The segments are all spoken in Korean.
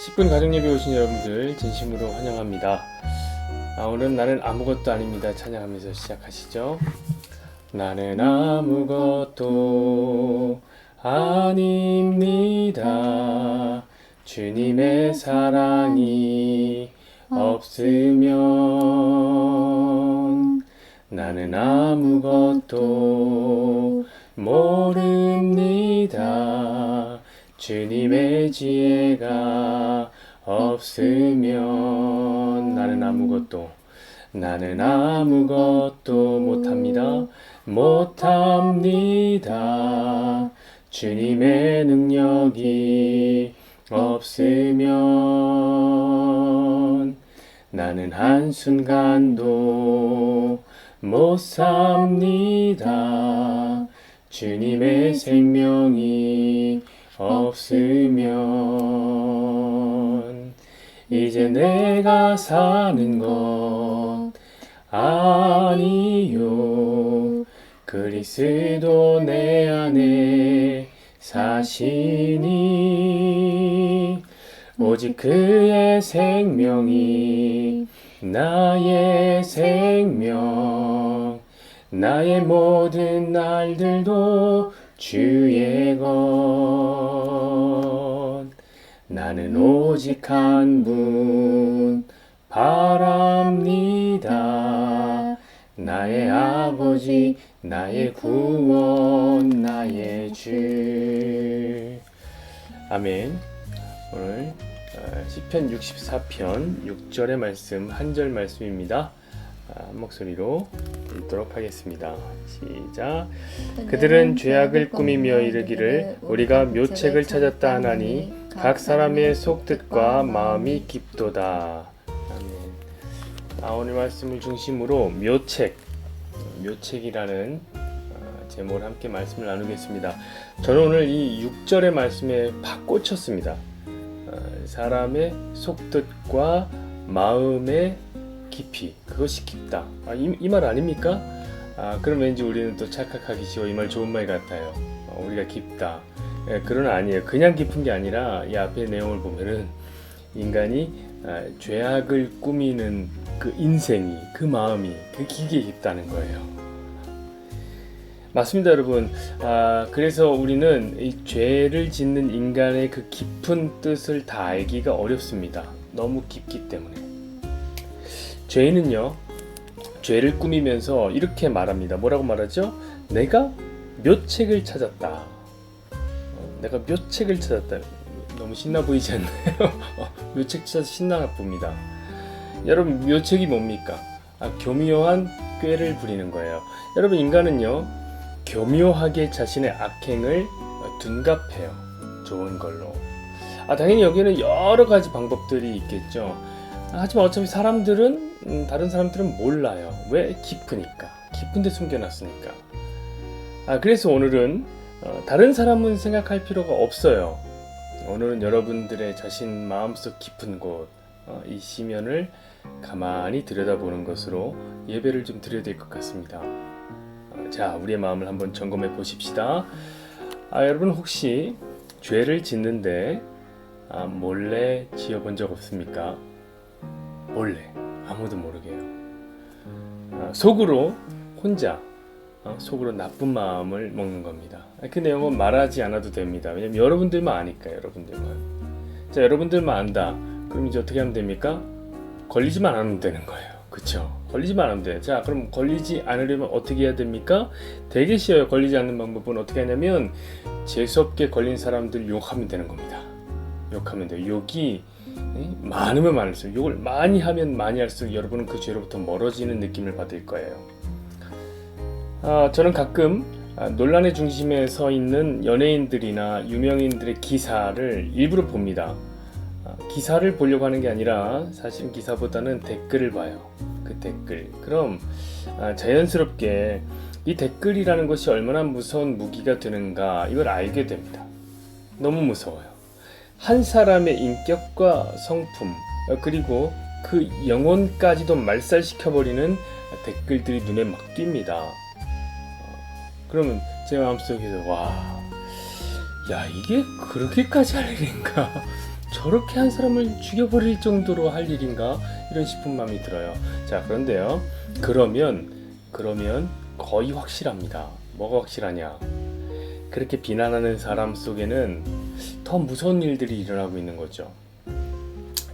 10분 가정예배 오신 여러분들 진심으로 환영합니다. 오늘은 나는 아무것도 아닙니다 찬양하면서 시작하시죠. 나는 아무것도 아닙니다. 주님의 사랑이 없으면 나는 아무것도 모릅니다. 주님의 지혜가 없으면 나는 아무것도 못합니다. 주님의 능력이 없으면 나는 한순간도 못 삽니다. 주님의 생명이 없으면 이제 내가 사는 것 아니요 그리스도 내 안에 사시니 오직 그의 생명이 나의 생명 나의 모든 날들도 주의 것 나는 오직 한 분 바랍니다. 나의 아버지 나의 구원 나의 주. 아멘. 오늘 시편 64편 6절의 말씀 한 절 말씀입니다. 한 목소리로 읽도록 하겠습니다. 시작. 그들은 죄악을 꾸미며 이르기를 우리가 묘책을 찾았다 하나니 각 사람의 속뜻과 마음이 깊도다. 아멘. 오늘 말씀을 중심으로 묘책이라는 제목을 함께 말씀을 나누겠습니다. 저는 오늘 이 6절의 말씀에 팍 꽂혔습니다. 사람의 속뜻과 마음의 깊이, 그것이 깊다. 이 말 아닙니까? 그럼 왠지 우리는 또 착각하기 쉬워. 이 말 좋은 말 같아요. 우리가 깊다. 그건 아니에요. 그냥 깊은 게 아니라 이 앞에 내용을 보면은 인간이 죄악을 꾸미는 그 인생이, 그 마음이 그 깊게 깊다는 거예요. 맞습니다, 여러분. 그래서 우리는 이 죄를 짓는 인간의 그 깊은 뜻을 다 알기가 어렵습니다. 너무 깊기 때문에. 죄인은요, 죄를 꾸미면서 이렇게 말합니다. 뭐라고 말하죠? 내가 묘책을 찾았다. 내가 묘책을 찾았다. 너무 신나 보이지 않나요? 묘책 찾아서 신나 보입니다. 여러분, 묘책이 뭡니까? 교묘한 꾀를 부리는 거예요. 여러분, 인간은요, 교묘하게 자신의 악행을 둔갑해요. 좋은 걸로. 당연히 여기는 여러 가지 방법들이 있겠죠. 하지만 어차피 다른 사람들은 몰라요. 왜? 깊으니까. 깊은데 숨겨놨으니까. 그래서 오늘은 다른 사람은 생각할 필요가 없어요. 오늘은 여러분들의 자신 마음속 깊은 곳, 이 시면을 가만히 들여다보는 것으로 예배를 좀 드려야 될 것 같습니다. 자, 우리의 마음을 한번 점검해 보십시다. 여러분 혹시 죄를 짓는데 몰래 지어본 적 없습니까? 몰래, 아무도 모르게요. 속으로 혼자 속으로 나쁜 마음을 먹는 겁니다. 그 내용은 말하지 않아도 됩니다. 왜냐면 여러분들만 아니까. 자, 여러분들만 안다. 그럼 이제 어떻게 하면 됩니까? 걸리지만 않으면 되는 거예요. 그쵸? 걸리지만 않으면 돼요. 자, 그럼 걸리지 않으려면 어떻게 해야 됩니까? 되게 쉬워요. 걸리지 않는 방법은 어떻게 하냐면 재수없게 걸린 사람들 욕하면 되는 겁니다. 욕하면 돼요. 욕이 많으면 많을수록, 욕을 많이 하면 많이 할수록 여러분은 그 죄로부터 멀어지는 느낌을 받을 거예요. 저는 가끔 논란의 중심에 서 있는 연예인들이나 유명인들의 기사를 일부러 봅니다. 기사를 보려고 하는 게 아니라 사실은 기사보다는 댓글을 봐요. 그 댓글. 그럼 자연스럽게 이 댓글이라는 것이 얼마나 무서운 무기가 되는가 이걸 알게 됩니다. 너무 무서워요. 한 사람의 인격과 성품 그리고 그 영혼까지도 말살시켜버리는 댓글들이 눈에 막 띕니다. 그러면 제 마음속에서 와, 야 이게 그렇게까지 할 일인가? 저렇게 한 사람을 죽여버릴 정도로 할 일인가? 이런 싶은 마음이 들어요. 자, 그런데요. 그러면 거의 확실합니다. 뭐가 확실하냐? 그렇게 비난하는 사람 속에는 더 무서운 일들이 일어나고 있는 거죠.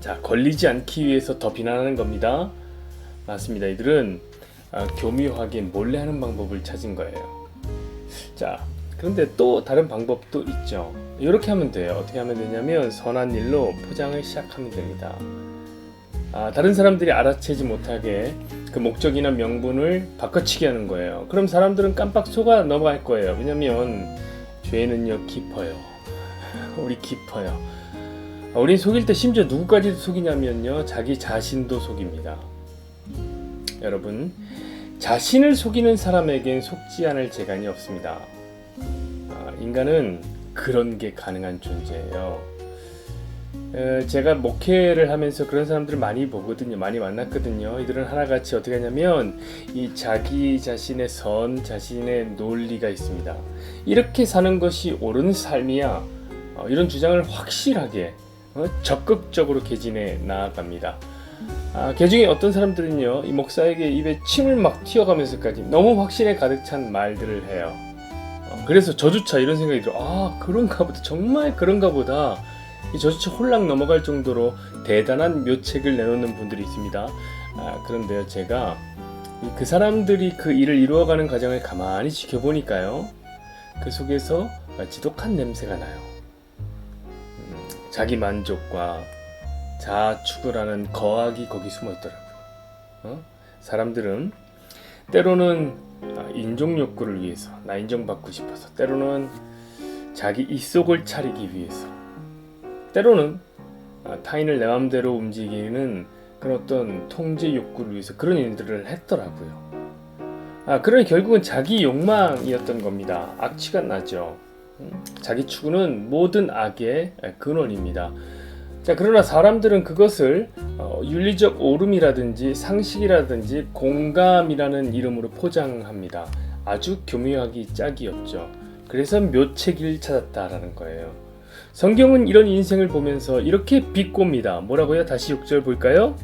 자, 걸리지 않기 위해서 더 비난하는 겁니다. 맞습니다. 이들은 교묘하게 몰래 하는 방법을 찾은 거예요. 자, 그런데 또 다른 방법도 있죠. 이렇게 하면 돼요. 어떻게 하면 되냐면 선한 일로 포장을 시작하면 됩니다. 다른 사람들이 알아채지 못하게 그 목적이나 명분을 바꿔치기 하는 거예요. 그럼 사람들은 깜빡 속아 넘어갈 거예요. 왜냐면 죄는요 깊어요. 우리 깊어요. 우린 속일 때 심지어 누구까지도 속이냐면요, 자기 자신도 속입니다. 여러분, 자신을 속이는 사람에겐 속지 않을 재간이 없습니다. 인간은 그런 게 가능한 존재예요. 제가 목회를 하면서 그런 사람들을 많이 보거든요. 많이 만났거든요. 이들은 하나같이 어떻게 하냐면 이 자기 자신의 선, 자신의 논리가 있습니다. 이렇게 사는 것이 옳은 삶이야. 이런 주장을 확실하게 적극적으로 개진해 나아갑니다. 그 중에 어떤 사람들은요, 이 목사에게 입에 침을 막 튀어가면서까지 너무 확신에 가득 찬 말들을 해요. 그래서 저조차 이런 생각이 들어요. 그런가 보다. 정말 그런가 보다. 저조차 홀랑 넘어갈 정도로 대단한 묘책을 내놓는 분들이 있습니다. 그런데요, 제가 그 사람들이 그 일을 이루어가는 과정을 가만히 지켜보니까요, 그 속에서 지독한 냄새가 나요. 자기 만족과 자아 추구라는 거악이 거기 숨어 있더라고요. 사람들은 때로는 인종 욕구를 위해서, 나 인정받고 싶어서, 때로는 자기 입속을 차리기 위해서, 때로는 타인을 내 마음대로 움직이는 그런 어떤 통제 욕구를 위해서 그런 일들을 했더라고요. 그러니 결국은 자기 욕망이었던 겁니다. 악취가 나죠. 자기 추구는 모든 악의 근원입니다. 자, 그러나 사람들은 그것을 윤리적 옳음이라든지 상식이라든지 공감이라는 이름으로 포장합니다. 아주 교묘하기 짝이었죠. 그래서 묘책을 찾았다라는 거예요. 성경은 이런 인생을 보면서 이렇게 비꼽니다. 뭐라고요? 다시 6절 볼까요?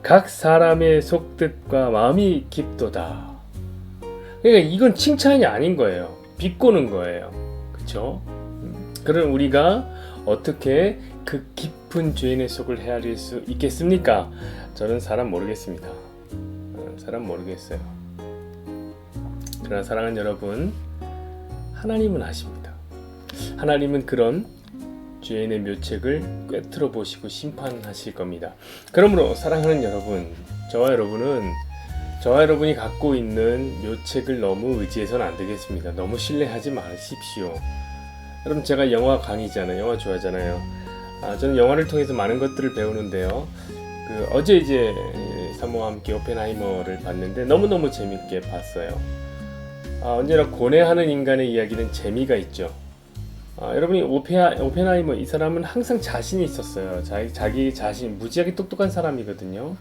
각 사람의 속뜻과 마음이 깊도다. 그러니까 이건 칭찬이 아닌 거예요. 비꼬는 거예요. 그렇죠? 그럼 우리가 어떻게 그 깊은 죄인의 속을 헤아릴 수 있겠습니까? 저는 사람 모르겠습니다. 사람 모르겠어요. 그러나 사랑하는 여러분, 하나님은 아십니다. 하나님은 그런 죄인의 묘책을 꿰뚫어 보시고 심판하실 겁니다. 그러므로 사랑하는 여러분, 저와 여러분이 갖고 있는 묘책을 너무 의지해서는 안 되겠습니다. 너무 신뢰하지 마십시오. 여러분, 제가 영화 강의잖아요. 영화 좋아하잖아요. 저는 영화를 통해서 많은 것들을 배우는데요. 어제 이제 사모와 함께 오펜하이머를 봤는데 너무너무 재밌게 봤어요. 언제나 고뇌하는 인간의 이야기는 재미가 있죠. 여러분이 오펜하이머, 이 사람은 항상 자신이 있었어요. 자기 자신, 무지하게 똑똑한 사람이거든요.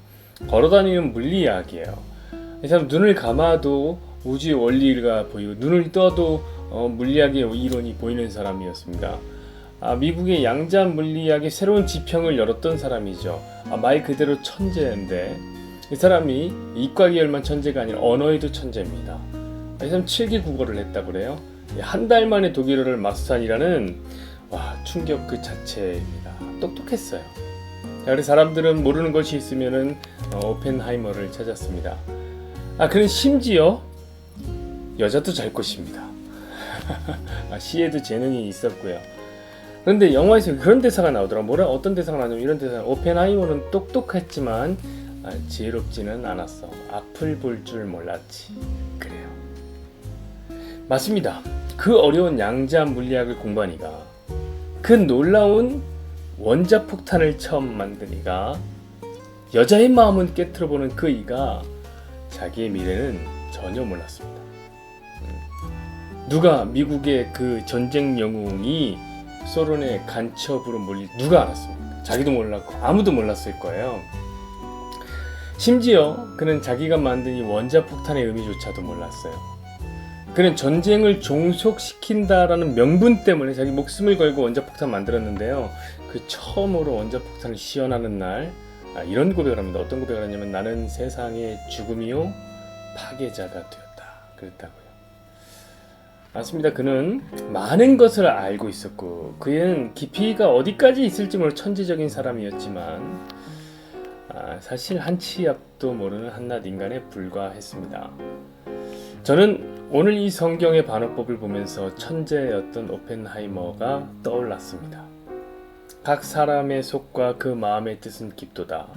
걸어다니는 물리학이에요. 이 사람 눈을 감아도 우주의 원리가 보이고, 눈을 떠도 물리학의 이론이 보이는 사람이었습니다. 미국의 양자 물리학의 새로운 지평을 열었던 사람이죠. 말 그대로 천재인데, 이 사람이 이과 계열만 천재가 아니라 언어에도 천재입니다. 이 사람 7기 국어를 했다고 그래요. 한 달 만에 독일어를 마스터하니라는 충격 그 자체입니다. 똑똑했어요. 그래서 사람들은 모르는 것이 있으면은 오펜하이머를 찾았습니다. 그는 심지어 여자도 잘 것입니다. 시에도 재능이 있었고요. 그런데 영화에서 그런 대사가 나오더라고요. 어떤 대사가 나오냐면 이런 대사. 오펜하이머는 똑똑했지만 지혜롭지는 않았어. 앞을 볼 줄 몰랐지. 그래요. 맞습니다. 그 어려운 양자 물리학을 공부한 이가, 그 놀라운 원자폭탄을 처음 만든 이가, 여자의 마음은 깨트려보는 그 이가 자기의 미래는 전혀 몰랐습니다. 누가 미국의 그 전쟁 영웅이 소련의 간첩으로 누가 알았습니까? 자기도 몰랐고 아무도 몰랐을 거예요. 심지어 그는 자기가 만든 이 원자폭탄의 의미조차도 몰랐어요. 그는 전쟁을 종속시킨다라는 명분 때문에 자기 목숨을 걸고 원자폭탄 만들었는데요. 그 처음으로 원자폭탄을 시연하는 날 이런 고백을 합니다. 어떤 고백을 하냐면 나는 세상의 죽음이요 파괴자가 되었다 그랬다고요. 맞습니다. 그는 많은 것을 알고 있었고 그는 깊이가 어디까지 있을지 모르는 천재적인 사람이었지만 사실 한 치 앞도 모르는 한낱 인간에 불과했습니다. 저는 오늘 이 성경의 반어법을 보면서 천재였던 오펜하이머가 떠올랐습니다. 각 사람의 속과 그 마음의 뜻은 깊도다.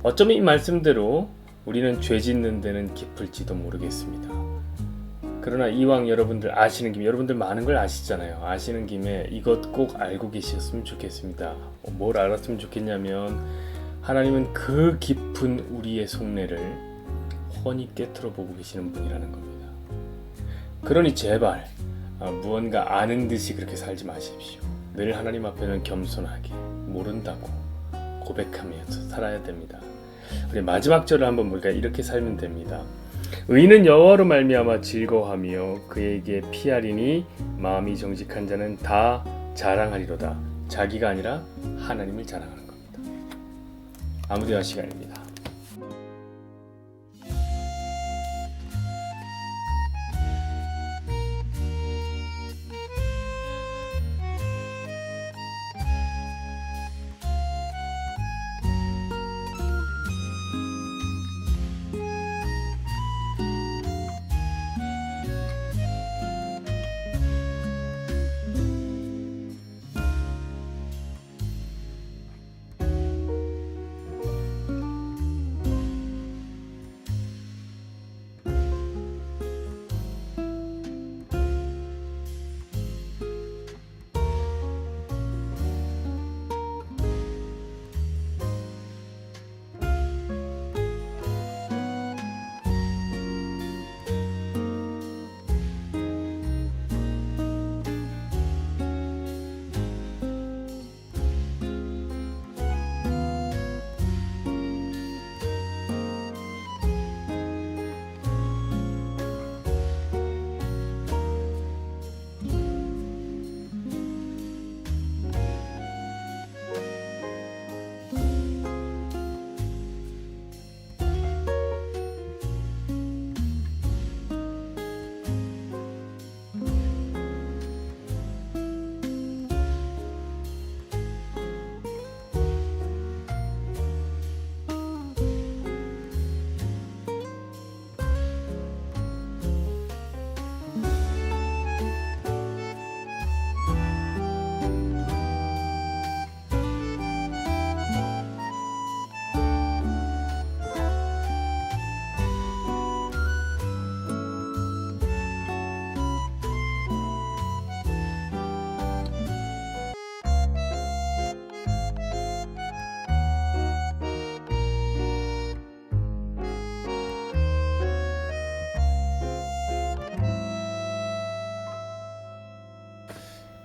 어쩌면 이 말씀대로 우리는 죄 짓는 데는 깊을지도 모르겠습니다. 그러나 이왕 여러분들 아시는 김에 여러분들 많은 걸 아시잖아요. 아시는 김에 이것 꼭 알고 계셨으면 좋겠습니다. 뭘 알았으면 좋겠냐면 하나님은 그 깊은 우리의 속내를 훤히 깨트려 보고 계시는 분이라는 겁니다. 그러니 제발 무언가 아는 듯이 그렇게 살지 마십시오. 늘 하나님 앞에는 겸손하게 모른다고 고백하면서 살아야 됩니다. 우리 마지막 절을 한번 보니까 이렇게 살면 됩니다. 의인은 여호와로 말미암아 즐거워하며 그에게 피하리니 마음이 정직한 자는 다 자랑하리로다. 자기가 아니라 하나님을 자랑하는 겁니다. 아무데나 시간입니다.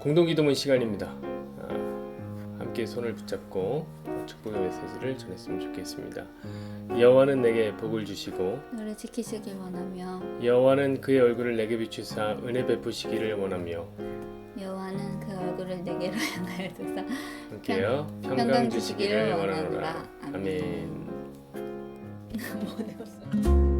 공동기도문 시간입니다. 함께 손을 붙잡고 축복의 메시지를 전했으면 좋겠습니다. 여호와는 내게 복을 주시고 너를 지키시길 원하며 여호와는 그의 얼굴을 내게 비추사 은혜 베푸시기를 원하며 여호와는 그 얼굴을 내게로 향하여 두사 함께요 평강 주시기를 원하노라. 아멘. 뭐 되었어?